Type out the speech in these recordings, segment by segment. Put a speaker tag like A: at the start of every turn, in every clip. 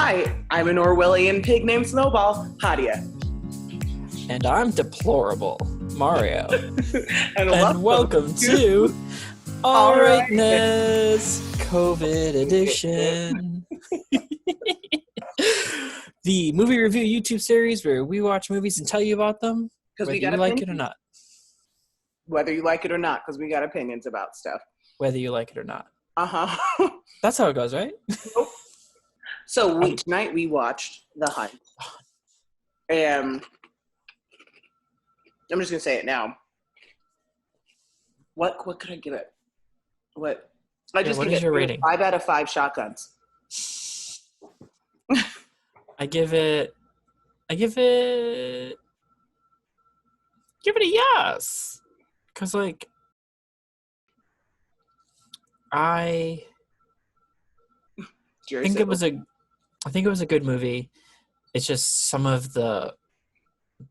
A: Hi, I'm an Orwellian pig named Snowball, Hadia.
B: And I'm deplorable, Mario.
A: And
B: welcome to Alrightness, COVID edition. The movie review YouTube series where we watch movies and tell you about them, whether you like it or not.
A: Whether you like it or not, because we got opinions about stuff.
B: Whether you like it or not.
A: Uh-huh.
B: That's how it goes, right?
A: Nope. So tonight we watched The Hunt. And I'm just going to say it now. What could I give it? What
B: is your rating?
A: 5 out of 5 shotguns.
B: I give it a yes. Because, I think it was a good movie. It's just some of the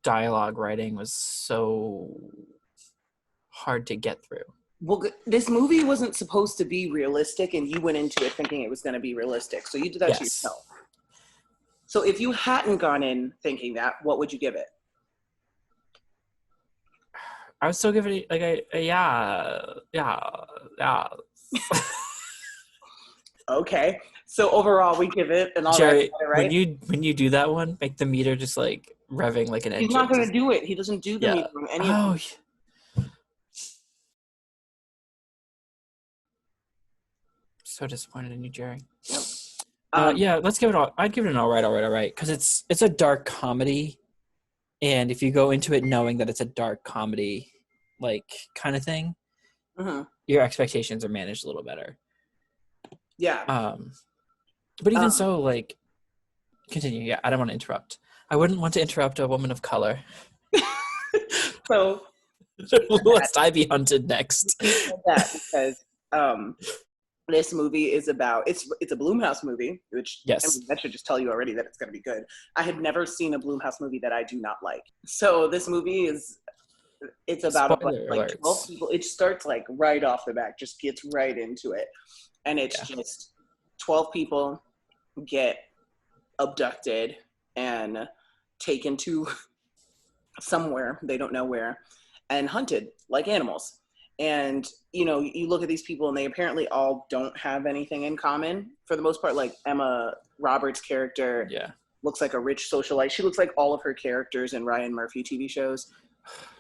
B: dialogue writing was so hard to get through.
A: Well, this movie wasn't supposed to be realistic, and you went into it thinking it was going to be realistic. So you did that to yourself. So if you hadn't gone in thinking that, what would you give it?
B: I would still give it a yeah.
A: Okay. So overall, we give it an all
B: Jerry,
A: right?
B: When you do that one, make the meter just revving like an engine.
A: He's not going to do it. He doesn't do the meter on any of them.
B: So disappointed in you, Jerry.
A: Yep.
B: Let's give it all. I'd give it an all right, because it's a dark comedy, and if you go into it knowing that it's a dark comedy, kind of thing, your expectations are managed a little better.
A: Yeah.
B: But even so, continue. Yeah, I don't want to interrupt. I wouldn't want to interrupt a woman of color.
A: So,
B: lest I be hunted next.
A: That because this movie is about it's a Blumhouse movie, which that should just tell you already that it's going to be good. I had never seen a Blumhouse movie that I do not like. So this movie it's about 12 people. It starts right off the back, just gets right into it, and it's just 12 people get abducted and taken to somewhere, they don't know where, and hunted like animals. And, you look at these people and they apparently all don't have anything in common for the most part. Like Emma Roberts' character looks like a rich socialite. She looks like all of her characters in Ryan Murphy TV shows.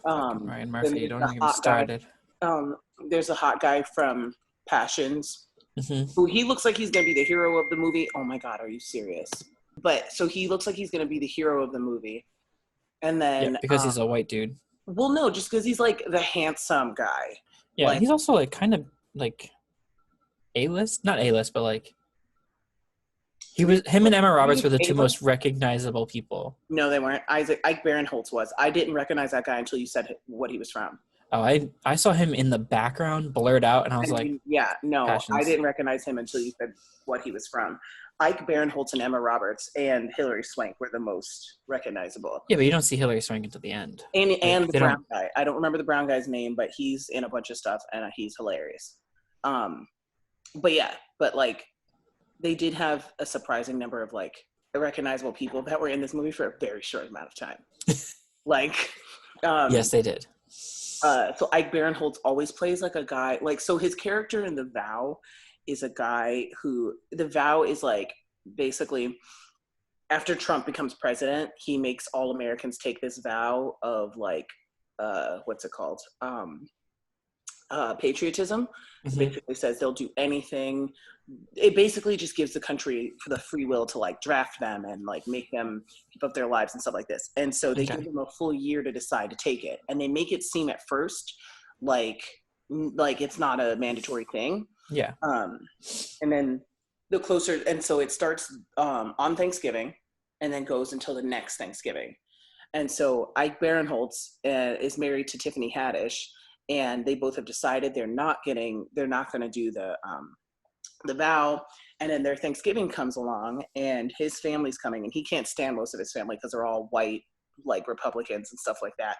B: Ryan Murphy, you don't even get started.
A: There's a hot guy from Passions. Who he looks like he's going to be the hero of the movie. Oh my God, are you serious? But so he looks like he's going to be the hero of the movie. And then
B: because he's a white dude.
A: Well, no, just because he's the handsome guy.
B: Yeah, he's also kind of A-list, not A-list, but him and Emma Roberts were the two most recognizable people.
A: No, they weren't. Ike Barinholtz was. I didn't recognize that guy until you said what he was from.
B: Oh, I saw him in the background, blurred out, and I was
A: Passions. I didn't recognize him until you said what he was from. Ike Barinholtz and Emma Roberts and Hilary Swank were the most recognizable.
B: Yeah, but you don't see Hilary Swank until the end.
A: And the brown guy. I don't remember the brown guy's name, but he's in a bunch of stuff, and he's hilarious. But they did have a surprising number of recognizable people that were in this movie for a very short amount of time.
B: Yes, they did.
A: So Ike Barinholtz always plays a guy, so his character in The Vow is a guy who, The Vow is basically after Trump becomes president, he makes all Americans take this vow of what's it called? Patriotism. Basically says they'll do anything. It basically just gives the country the free will to draft them and make them keep up their lives and stuff like this. And so they give them a full year to decide to take it, and they make it seem at first like it's not a mandatory thing.
B: Yeah.
A: And then the closer, and so it starts on Thanksgiving, and then goes until the next Thanksgiving. And so Ike Barinholtz is married to Tiffany Haddish. And they both have decided they're not going to do the vow. And then their Thanksgiving comes along, and his family's coming, and he can't stand most of his family because they're all white, Republicans and stuff like that.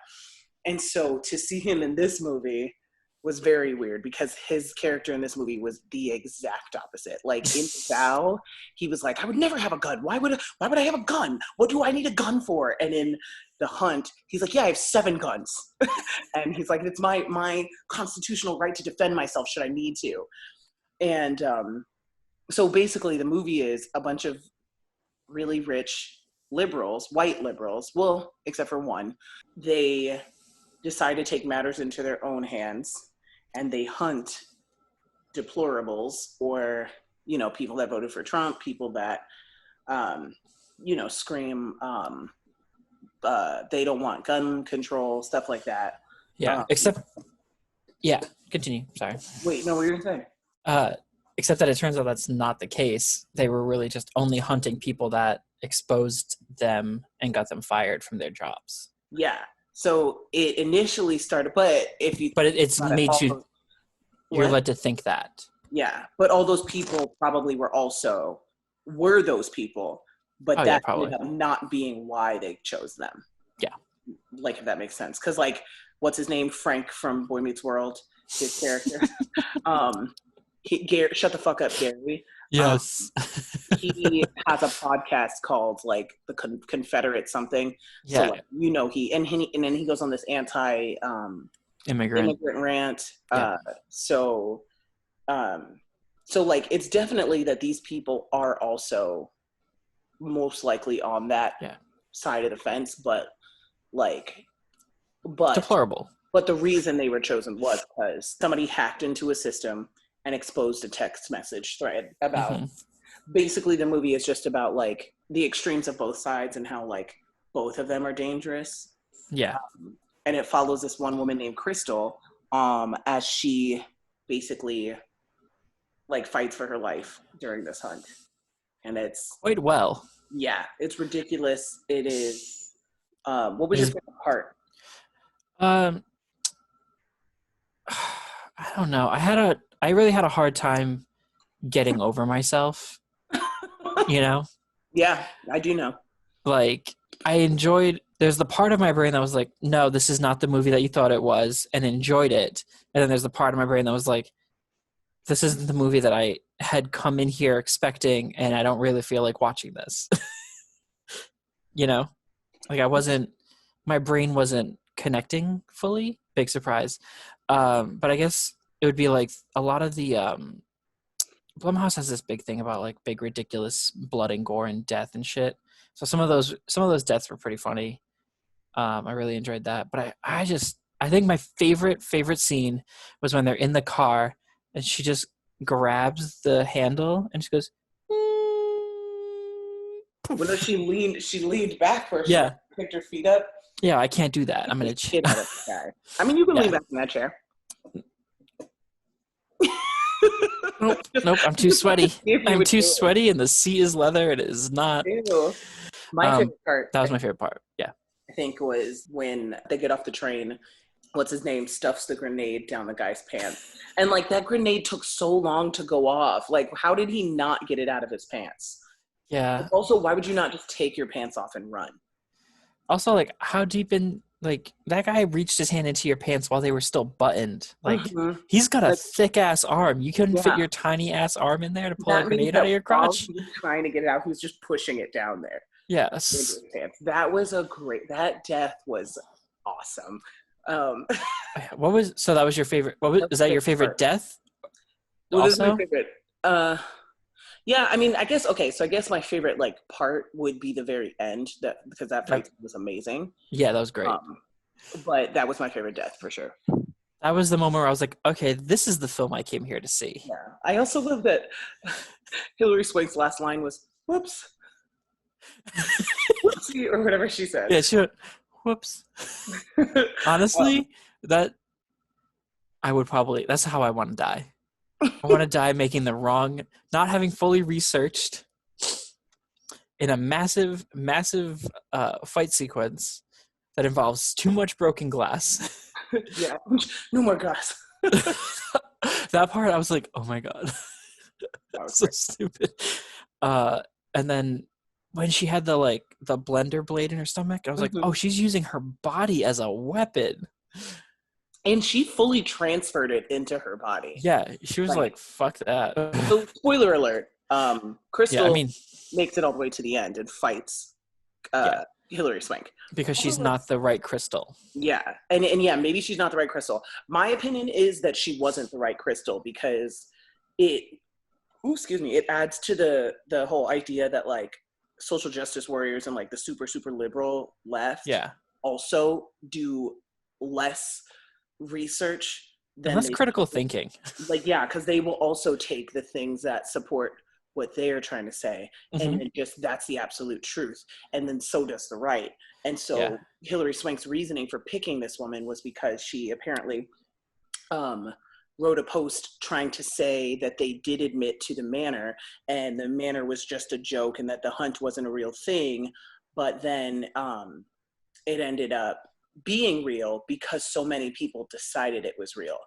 A: And so to see him in this movie, was very weird because his character in this movie was the exact opposite. Like in Val, he was like, I would never have a gun. Why would I have a gun? What do I need a gun for? And in The Hunt, he's like, yeah, I have 7 guns. And he's like, it's my constitutional right to defend myself should I need to. And so basically the movie is a bunch of really rich liberals, white liberals, well, except for one. They decide to take matters into their own hands, and they hunt deplorables, or, you know, people that voted for Trump, people that, you know, scream they don't want gun control, stuff like that.
B: Yeah, continue. Sorry.
A: Wait, no, what were you going to say?
B: Except that it turns out that's not the case. They were really just only hunting people that exposed them and got them fired from their jobs.
A: Yeah. So it initially started, but
B: it's made you, you're led to think that.
A: Yeah, but all those people probably were those people, but that ended up not being why they chose them.
B: Yeah.
A: Like, if that makes sense. Because, like, what's his name? Frank from Boy Meets World, his character. Shut the fuck up, Gary.
B: Yes.
A: He has a podcast called, like, the Confederate something.
B: Yeah.
A: So, like, you know, and then he goes on this immigrant rant.
B: Yeah.
A: So like, it's definitely that these people are also most likely on that side of the fence, but
B: deplorable.
A: But the reason they were chosen was because somebody hacked into a system and exposed a text message thread about basically the movie is just about, like, the extremes of both sides and how, like, both of them are dangerous.
B: Yeah.
A: And it follows this one woman named Crystal as she basically, like, fights for her life during this hunt. And it's
B: quite well.
A: Yeah, it's ridiculous. It is. What was your favorite part?
B: I don't know. I really had a hard time getting over myself. You know?
A: Yeah, I do know.
B: Like, there's the part of my brain that was like, no, this is not the movie that you thought it was, and enjoyed it. And then there's the part of my brain that was like, this isn't the movie that I had come in here expecting, and I don't really feel like watching this. You know? Like, my brain wasn't connecting fully. Big surprise. But I guess it would be like a lot of the Blumhouse has this big thing about, like, big ridiculous blood and gore and death and shit. So some of those deaths were pretty funny. I really enjoyed that. But I think my favorite scene was when they're in the car and she just grabs the handle and she goes.
A: Well, she leaned back first.
B: Yeah.
A: Picked her feet up.
B: Yeah, I can't do that. I'm gonna
A: get out of the guy. I mean, you can lean back in that chair.
B: Nope. I'm too sweaty. I'm too sweaty, and the seat is leather. It is not.
A: Ew. My favorite part.
B: That was my favorite part. Yeah.
A: I think was when they get off the train. What's his name? Stuffs the grenade down the guy's pants, and, like, that grenade took so long to go off. Like, how did he not get it out of his pants?
B: Yeah.
A: Also, why would you not just take your pants off and run?
B: Also, like, how deep in, like, that guy reached his hand into your pants while they were still buttoned. Like, he's got a thick-ass arm. You couldn't fit your tiny-ass arm in there to pull a grenade out of your crotch?
A: He was trying to get it out. He was just pushing it down there.
B: Yes.
A: That death was awesome.
B: That was your favorite, is that your favorite death?
A: What is my favorite? Yeah, I mean, I guess my favorite, like, part would be the very end, because that fight was amazing.
B: Yeah, that was great.
A: But that was my favorite death for sure.
B: That was the moment where I was like, okay, this is the film I came here to see.
A: Yeah. I also love that Hilary Swank's last line was, whoops. Whoopsie, or whatever she said.
B: Yeah, she went, whoops. Honestly, that's how I want to die. I want to die making the wrong, not having fully researched in a massive fight sequence that involves too much broken glass.
A: Yeah, no more glass.
B: That part, I was like, oh my God. That was so stupid. And then when she had the blender blade in her stomach, I was like, oh, she's using her body as a weapon.
A: And she fully transferred it into her body.
B: Yeah, she was like fuck that.
A: So, spoiler alert, Crystal makes it all the way to the end and fights Hilary Swank.
B: Because she's not the right Crystal.
A: Yeah. And yeah, maybe she's not the right Crystal. My opinion is that she wasn't the right Crystal because it adds to the whole idea that like social justice warriors and like the super liberal left also do less research than
B: less critical thinking.
A: Like, yeah, because they will also take the things that support what they're trying to say and then just that's the absolute truth, and then so does the right. And so Hilary Swank's reasoning for picking this woman was because she apparently wrote a post trying to say that they did admit to the manor and the manor was just a joke and that the hunt wasn't a real thing, but then it ended up being real because so many people decided it was real.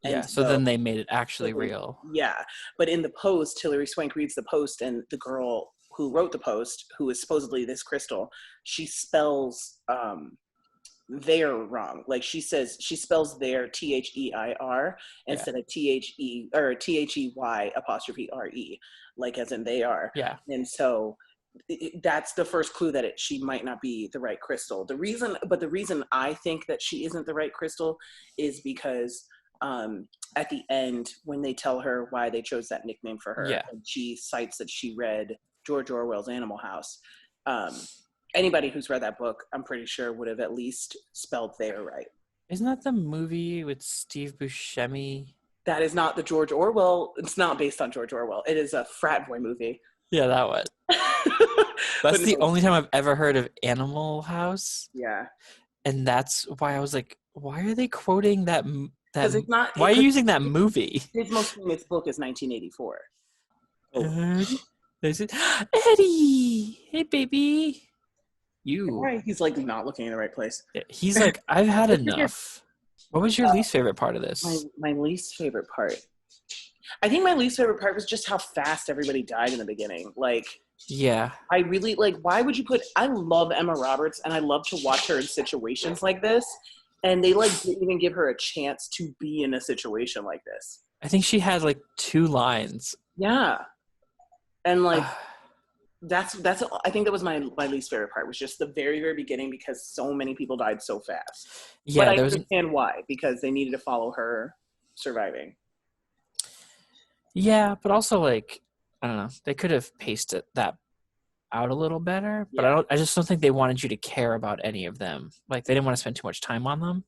A: And
B: so then they made it actually real.
A: Yeah. But in the post, Hilary Swank reads the post, and the girl who wrote the post, who is supposedly this Crystal, she spells their wrong. Like she spells their THEIR instead of THE or THEY''RE, like as in they are.
B: Yeah.
A: And so that's the first clue that she might not be the right Crystal. The reason I think that she isn't the right Crystal is because at the end when they tell her why they chose that nickname for her, and she cites that she read George Orwell's Animal House. Anybody who's read that book, I'm pretty sure would have at least spelled there right.
B: Isn't that the movie with Steve Buscemi?
A: That is not the George Orwell. It's not based on George Orwell. It is a frat boy movie.
B: Yeah, that one. That's the only time I've ever heard of Animal House.
A: Yeah.
B: And that's why I was like, why are they quoting that?
A: It's not,
B: why are you using that movie?
A: His most famous book is 1984.
B: Eddie! Hey, baby! You.
A: Right. He's like not looking in the right place.
B: He's like, I've had enough. What was your least favorite part of this?
A: My least favorite part. I think my least favorite part was just how fast everybody died in the beginning. Like,
B: yeah.
A: I really, like, why would you I love Emma Roberts, and I love to watch her in situations like this, and they, like, didn't even give her a chance to be in a situation like this.
B: I think she had, like, 2 lines.
A: Yeah. And, like, that's I think that was my least favorite part, was just the very, very beginning, because so many people died so fast. Yeah, but I understand why, because they needed to follow her surviving.
B: Yeah, but also, like, I don't know, they could have paced that out a little better, but I just don't think they wanted you to care about any of them. Like, they didn't want to spend too much time on them.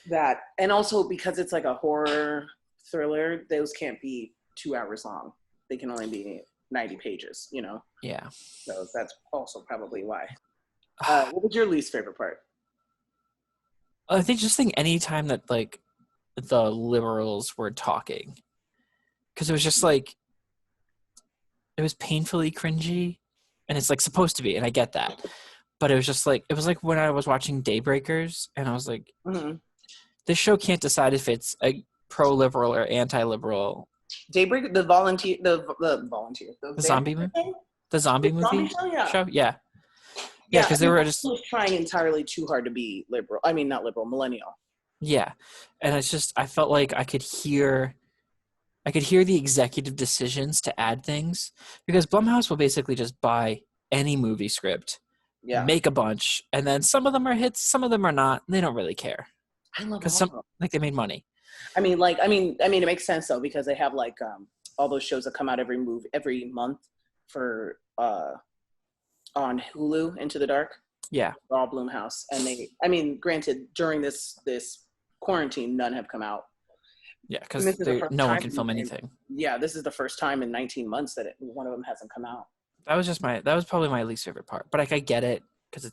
A: That, and also because it's like a horror thriller, those can't be 2 hours long. They can only be 90 pages, you know?
B: Yeah.
A: So that's also probably why. What was your least favorite part?
B: I think any time that, like, the liberals were talking. Because it was just, like, it was painfully cringy. And it's, like, supposed to be, and I get that. But it was just, like, it was like when I was watching Daybreakers, and I was like, this show can't decide if it's a pro-liberal or anti-liberal.
A: Daybreak, the
B: zombie movie? The zombie movie show? Yeah. Yeah, because they were just
A: trying entirely too hard to be liberal. I mean, not liberal, millennial.
B: Yeah. And it's just, I felt like I could hear the executive decisions to add things, because Blumhouse will basically just buy any movie script, make a bunch, and then some of them are hits, some of them are not. They don't really care.
A: I love
B: because they made money.
A: I mean, it makes sense though, because they have like all those shows that come out every month for on Hulu, Into the Dark.
B: Yeah,
A: all Blumhouse, and granted, during this quarantine, none have come out.
B: Yeah, because no one can film anything.
A: Yeah, this is the first time in 19 months that one of them hasn't come out.
B: That was probably my least favorite part. But like, I get it, because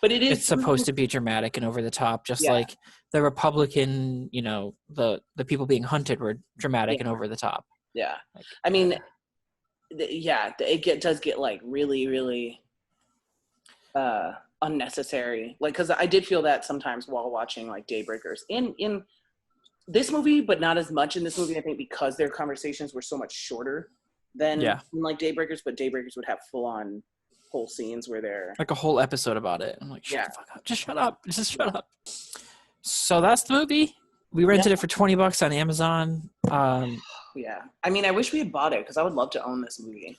A: but it's
B: supposed to be dramatic and over the top, just like the Republican, the people being hunted were dramatic and over the top.
A: Yeah, like, I mean, it does get like really, really unnecessary. Like, because I did feel that sometimes while watching like Daybreakers in this movie, but not as much in this movie, I think, because their conversations were so much shorter than like Daybreakers, but Daybreakers would have full-on whole scenes where they're...
B: like a whole episode about it. I'm like, shut the fuck up. Just shut up. So that's the movie. We rented it for $20 on Amazon.
A: Yeah. I mean, I wish we had bought it because I would love to own this movie.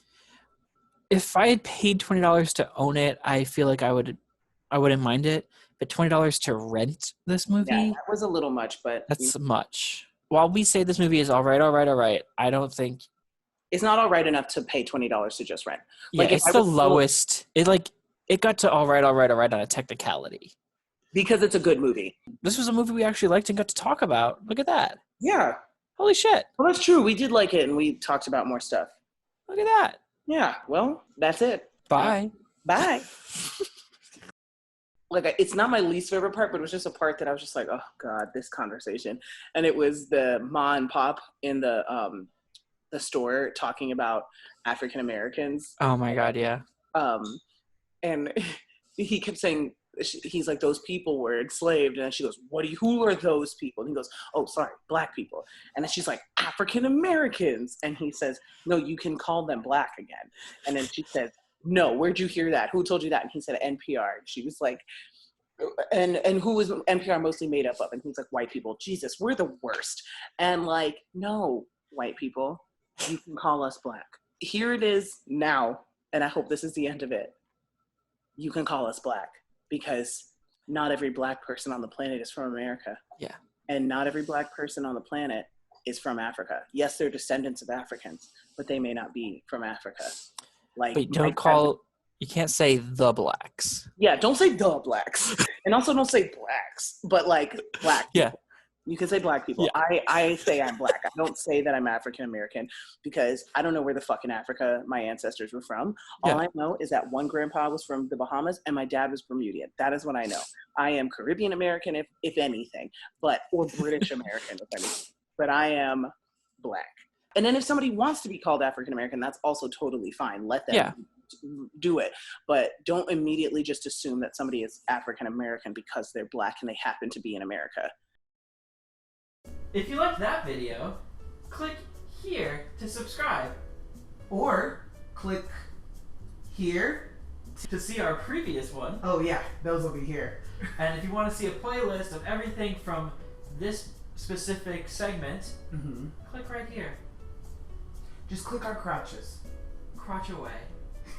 B: If I had paid $20 to own it, I feel like I wouldn't mind it. But $20 to rent this movie?
A: Yeah, that was a little much, but
B: that's much. While we say this movie is all right, I don't think
A: it's not all right enough to pay $20 to just rent.
B: Like, yeah, it's the lowest. It got to all right on a technicality.
A: Because it's a good movie.
B: This was a movie we actually liked and got to talk about. Look at that.
A: Yeah.
B: Holy shit.
A: Well, that's true. We did like it, and we talked about more stuff.
B: Look at that.
A: Yeah. Well, that's it.
B: Bye.
A: Bye. Like, it's not my least favorite part, but it was just a part that I was just like, oh, God, this conversation. And it was the ma and pop in the store talking about African Americans.
B: Oh, my God, yeah.
A: And he kept saying, he's like, those people were enslaved. And then she goes, who are those people? And he goes, oh, sorry, Black people. And then she's like, African Americans. And he says, no, you can call them Black again. And then she says, no, where'd you hear that? Who told you that? And he said, NPR. And she was like, and who was NPR mostly made up of? And he's like, white people. Jesus, we're the worst. And like, no, white people, you can call us Black. Here it is now. And I hope this is the end of it. You can call us Black. Because not every Black person on the planet is from America.
B: Yeah.
A: And not every Black person on the planet is from Africa. Yes, they're descendants of Africans, but they may not be from Africa. Like,
B: but you can't say the Blacks.
A: Yeah, don't say the Blacks. And also don't say Blacks, but like Black people.
B: Yeah.
A: You can say Black people. Yeah. I say I'm Black. I don't say that I'm African American because I don't know where the fuck in Africa my ancestors were from. All I know is that one grandpa was from the Bahamas and my dad was Bermudian. That is what I know. I am Caribbean American, if anything, or British American, if anything. But I am Black. And then if somebody wants to be called African American, that's also totally fine. Let them do it. But don't immediately just assume that somebody is African American because they're Black and they happen to be in America.
B: If you liked that video, click here to subscribe. Or click here to see our previous one.
A: Oh yeah, those will be here.
B: And if you want to see a playlist of everything from this specific segment, click right here.
A: Just click our crotches.
B: Crotch away.